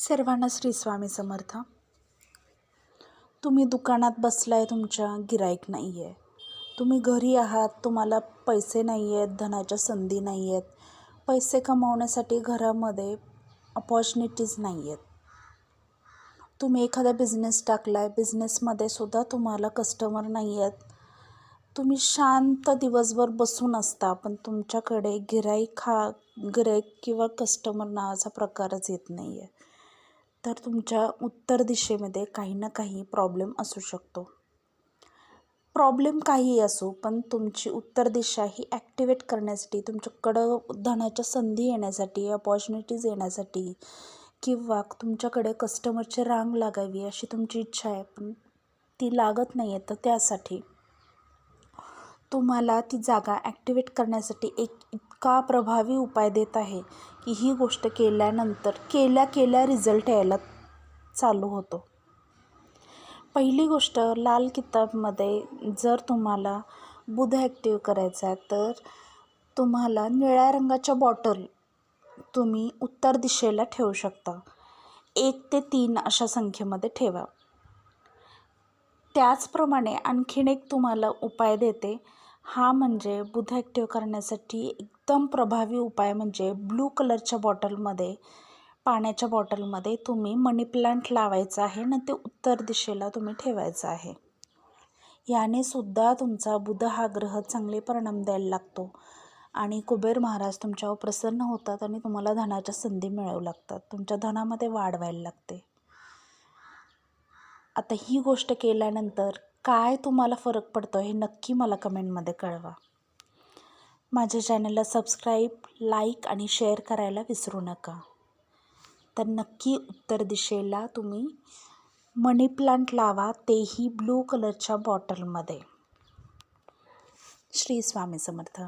सर्वांना श्री स्वामी समर्थ. तुम्ही दुकानात बसलाय, तुमच्या गिराईक नाही आहे. तुम्ही घरी आहात, तुम्हाला पैसे नाही आहेत, धनाच्या संधी नाही आहेत, पैसे कमावण्यासाठी घरामध्ये अपॉर्च्युनिटीज नाही आहेत. तुम्ही एखादा बिझनेस टाकलाय, बिझनेसमध्ये सुद्धा तुम्हाला कस्टमर नाही आहेत. तुम्ही शांत दिवसभर बसून असता, पण तुमच्याकडे गिराईक किंवा कस्टमर नावाचा प्रकारच येत नाही आहे. तर तुमच्या उत्तर दिशेमध्ये काही ना काही प्रॉब्लेम असू शकतो. प्रॉब्लेम काहीही असो, पण तुमची उत्तर दिशा ही ॲक्टिवेट करण्यासाठी, तुमच्याकडं धनाच्या संधी येण्यासाठी, अपॉर्च्युनिटीज येण्यासाठी किंवा तुमच्याकडे कस्टमरची रांग लागावी अशी तुमची इच्छा आहे, पण ती लागत नाही आहे. तर त्यासाठी तुम्हाला ती जागा ॲक्टिवेट करण्यासाठी एक इतका प्रभावी उपाय देत आहे की ही गोष्ट केल्यानंतर केल्या रिझल्ट यायला चालू होतो. पहिली गोष्ट, लाल किताबमध्ये जर तुम्हाला बुध ॲक्टिव्ह करायचा आहे तर तुम्हाला निळ्या रंगाच्या बॉटल तुम्ही उत्तर दिशेला ठेवू शकता. 1 ते 3 अशा संख्येमध्ये ठेवा. त्याचप्रमाणे आणखीन एक तुम्हाला उपाय देते. हा म्हणजे बुध ॲक्टिव्ह करण्यासाठी एकदम प्रभावी उपाय म्हणजे ब्लू कलरच्या बॉटलमध्ये, पाण्याच्या बॉटलमध्ये तुम्ही मनी प्लांट लावायचा आहे आणि ते उत्तर दिशेला तुम्ही ठेवायचं आहे. याने सुद्धा तुमचा बुध हा ग्रह चांगले परिणाम द्यायला लागतो आणि कुबेर महाराज तुमच्यावर प्रसन्न होतात आणि तुम्हाला धनाच्या संधी मिळवू लागतात. तुमच्या धनामध्ये वाढ व्हायला लागते. आता ही गोष्ट केल्यानंतर काय तुम्हाला फरक पडतो हे नक्की मला कमेंटमध्ये कळवा. माझ्या चॅनलला सबस्क्राईब, लाईक आणि शेअर करायला विसरू नका. तर नक्की उत्तर दिशेला तुम्ही मनी प्लांट लावा, तेही ब्लू कलरच्या बॉटलमध्ये. श्री स्वामी समर्थ.